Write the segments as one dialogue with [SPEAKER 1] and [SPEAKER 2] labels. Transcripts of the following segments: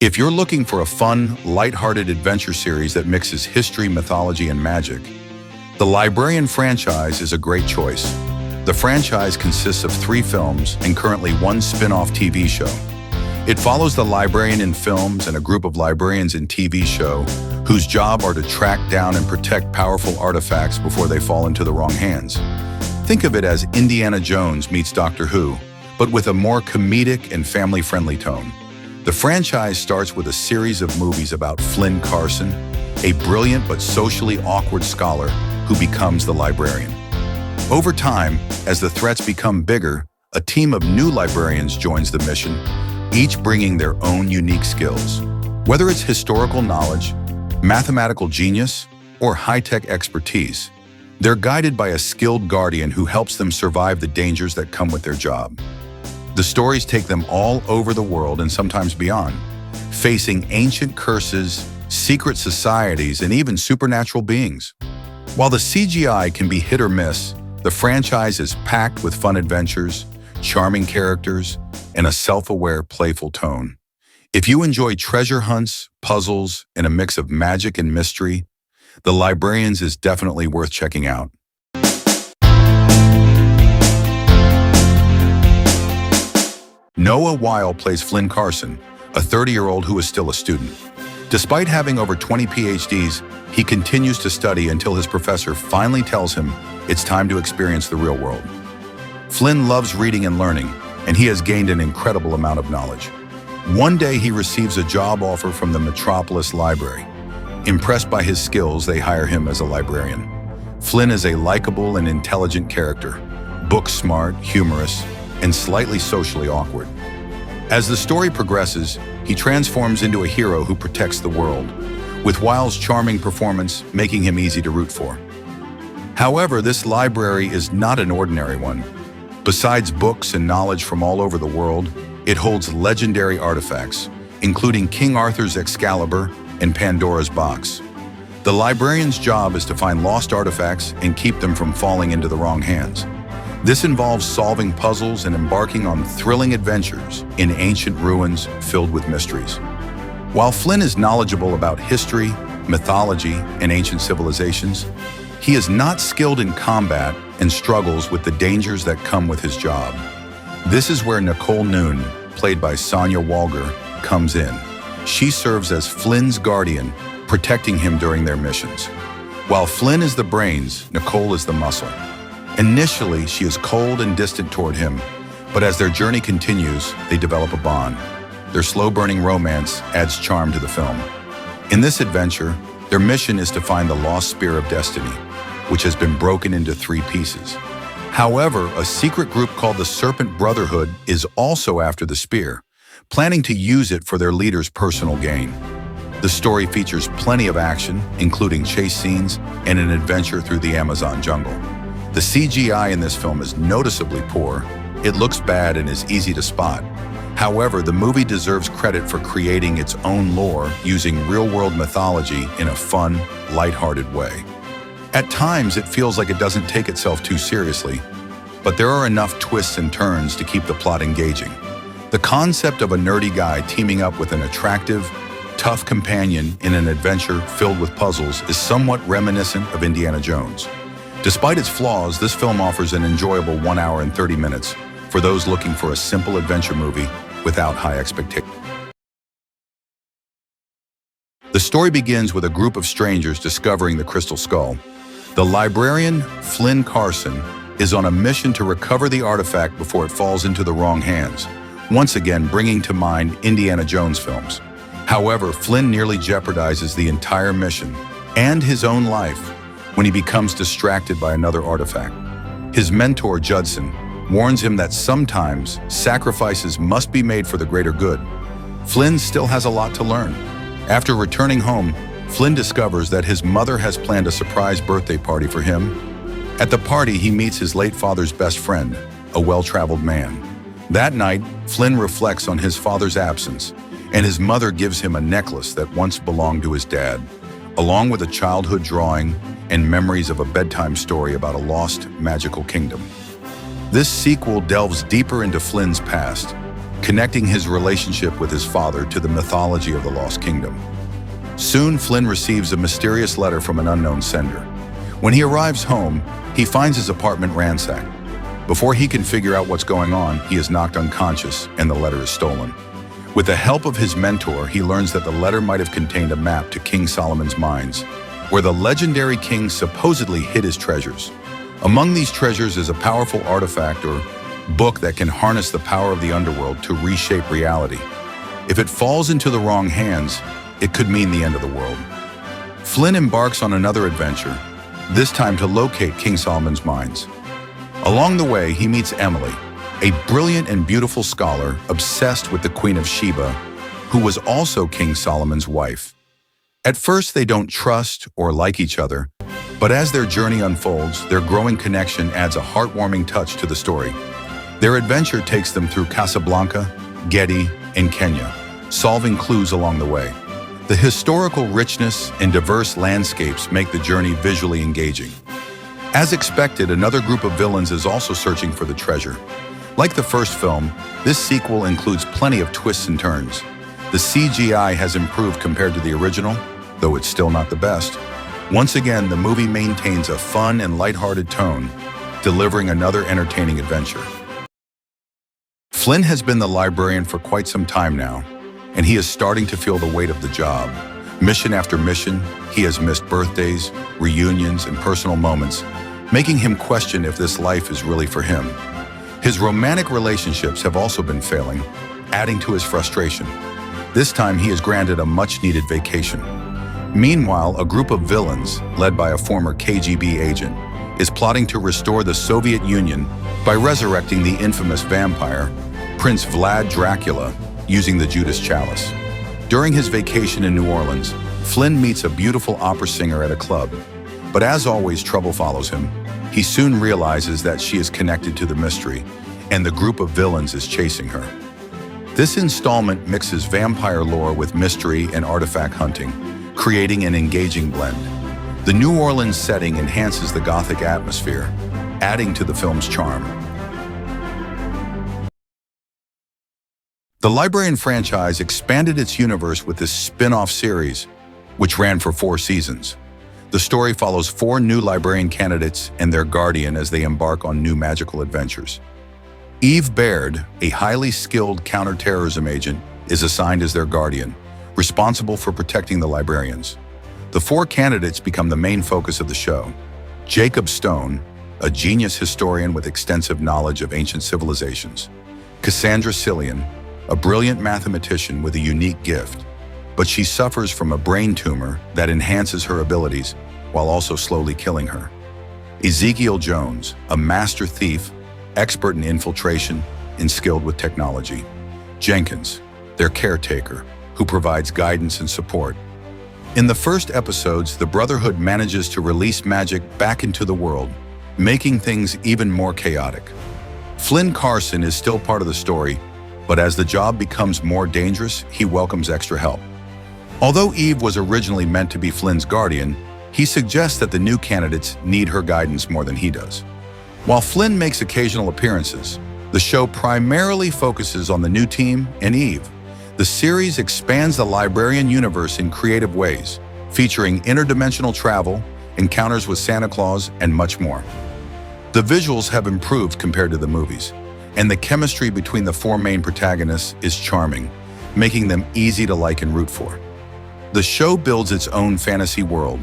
[SPEAKER 1] If you're looking for a fun, lighthearted adventure series that mixes history, mythology, and magic, the Librarian franchise is a great choice. The franchise consists of 3 films and currently 1 spin-off TV show. It follows the Librarian in films and a group of librarians in TV show whose job are to track down and protect powerful artifacts before they fall into the wrong hands. Think of it as Indiana Jones meets Doctor Who, but with a more comedic and family-friendly tone. The franchise starts with a series of movies about Flynn Carson, a brilliant but socially awkward scholar who becomes the librarian. Over time, as the threats become bigger, a team of new librarians joins the mission, each bringing their own unique skills. Whether it's historical knowledge, mathematical genius, or high-tech expertise, they're guided by a skilled guardian who helps them survive the dangers that come with their job. The stories take them all over the world and sometimes beyond, facing ancient curses, secret societies, and even supernatural beings. While the CGI can be hit or miss, the franchise is packed with fun adventures, charming characters, and a self-aware, playful tone. If you enjoy treasure hunts, puzzles, and a mix of magic and mystery, The Librarians is definitely worth checking out. Noah Weil plays Flynn Carson, a 30-year-old who is still a student. Despite having over 20 PhDs, he continues to study until his professor finally tells him it's time to experience the real world. Flynn loves reading and learning, and he has gained an incredible amount of knowledge. One day he receives a job offer from the Metropolis Library. Impressed by his skills, they hire him as a librarian. Flynn is a likable and intelligent character, book smart, humorous, and slightly socially awkward. As the story progresses, he transforms into a hero who protects the world, with Weil's charming performance making him easy to root for. However, this library is not an ordinary one. Besides books and knowledge from all over the world, it holds legendary artifacts, including King Arthur's Excalibur and Pandora's box. The librarian's job is to find lost artifacts and keep them from falling into the wrong hands. This involves solving puzzles and embarking on thrilling adventures in ancient ruins filled with mysteries. While Flynn is knowledgeable about history, mythology, and ancient civilizations, he is not skilled in combat and struggles with the dangers that come with his job. This is where Nicole Noon, played by Sonya Walger, comes in. She serves as Flynn's guardian, protecting him during their missions. While Flynn is the brains, Nicole is the muscle. Initially, she is cold and distant toward him, but as their journey continues, they develop a bond. Their slow-burning romance adds charm to the film. In this adventure, their mission is to find the lost Spear of Destiny, which has been broken into 3 pieces. However, a secret group called the Serpent Brotherhood is also after the spear, planning to use it for their leader's personal gain. The story features plenty of action, including chase scenes and an adventure through the Amazon jungle. The CGI in this film is noticeably poor. It looks bad and is easy to spot. However, the movie deserves credit for creating its own lore using real-world mythology in a fun, lighthearted way. At times, it feels like it doesn't take itself too seriously, but there are enough twists and turns to keep the plot engaging. The concept of a nerdy guy teaming up with an attractive, tough companion in an adventure filled with puzzles is somewhat reminiscent of Indiana Jones. Despite its flaws, this film offers an enjoyable 1 hour and 30 minutes for those looking for a simple adventure movie without high expectations. The story begins with a group of strangers discovering the Crystal Skull. The librarian, Flynn Carson, is on a mission to recover the artifact before it falls into the wrong hands, once again bringing to mind Indiana Jones films. However, Flynn nearly jeopardizes the entire mission and his own life when he becomes distracted by another artifact. His mentor, Judson, warns him that sometimes sacrifices must be made for the greater good. Flynn still has a lot to learn. After returning home, Flynn discovers that his mother has planned a surprise birthday party for him. At the party, he meets his late father's best friend, a well-traveled man. That night, Flynn reflects on his father's absence, and his mother gives him a necklace that once belonged to his dad, along with a childhood drawing and memories of a bedtime story about a lost magical kingdom. This sequel delves deeper into Flynn's past, connecting his relationship with his father to the mythology of the Lost Kingdom. Soon, Flynn receives a mysterious letter from an unknown sender. When he arrives home, he finds his apartment ransacked. Before he can figure out what's going on, he is knocked unconscious and the letter is stolen. With the help of his mentor, he learns that the letter might have contained a map to King Solomon's mines, where the legendary king supposedly hid his treasures. Among these treasures is a powerful artifact or book that can harness the power of the underworld to reshape reality. If it falls into the wrong hands, it could mean the end of the world. Flynn embarks on another adventure, this time to locate King Solomon's mines. Along the way, he meets Emily, a brilliant and beautiful scholar obsessed with the Queen of Sheba, who was also King Solomon's wife. At first, they don't trust or like each other, but as their journey unfolds, their growing connection adds a heartwarming touch to the story. Their adventure takes them through Casablanca, Getty, and Kenya, solving clues along the way. The historical richness and diverse landscapes make the journey visually engaging. As expected, another group of villains is also searching for the treasure. Like the first film, this sequel includes plenty of twists and turns. The CGI has improved compared to the original, though it's still not the best. Once again, the movie maintains a fun and lighthearted tone, delivering another entertaining adventure. Flynn has been the librarian for quite some time now, and he is starting to feel the weight of the job. Mission after mission, he has missed birthdays, reunions, and personal moments, making him question if this life is really for him. His romantic relationships have also been failing, adding to his frustration. This time, he is granted a much-needed vacation. Meanwhile, a group of villains, led by a former KGB agent, is plotting to restore the Soviet Union by resurrecting the infamous vampire, Prince Vlad Dracula, using the Judas Chalice. During his vacation in New Orleans, Flynn meets a beautiful opera singer at a club. But as always, trouble follows him. He soon realizes that she is connected to the mystery, and the group of villains is chasing her. This installment mixes vampire lore with mystery and artifact hunting, creating an engaging blend. The New Orleans setting enhances the Gothic atmosphere, adding to the film's charm. The Librarian franchise expanded its universe with this spin-off series, which ran for 4 seasons. The story follows 4 new Librarian candidates and their guardian as they embark on new magical adventures. Eve Baird, a highly skilled counterterrorism agent, is assigned as their guardian, responsible for protecting the Librarians. The 4 candidates become the main focus of the show. Jacob Stone, a genius historian with extensive knowledge of ancient civilizations. Cassandra Cillian, a brilliant mathematician with a unique gift, but she suffers from a brain tumor that enhances her abilities while also slowly killing her. Ezekiel Jones, a master thief, expert in infiltration and skilled with technology. Jenkins, their caretaker, who provides guidance and support. In the first episodes, the Brotherhood manages to release magic back into the world, making things even more chaotic. Flynn Carson is still part of the story, but as the job becomes more dangerous, he welcomes extra help. Although Eve was originally meant to be Flynn's guardian, he suggests that the new candidates need her guidance more than he does. While Flynn makes occasional appearances, the show primarily focuses on the new team and Eve. The series expands the Librarian universe in creative ways, featuring interdimensional travel, encounters with Santa Claus, and much more. The visuals have improved compared to the movies, and the chemistry between the 4 main protagonists is charming, making them easy to like and root for. The show builds its own fantasy world,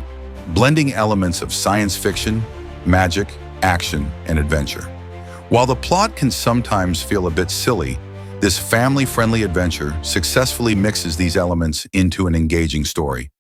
[SPEAKER 1] blending elements of science fiction, magic, action, and adventure. While the plot can sometimes feel a bit silly, this family-friendly adventure successfully mixes these elements into an engaging story.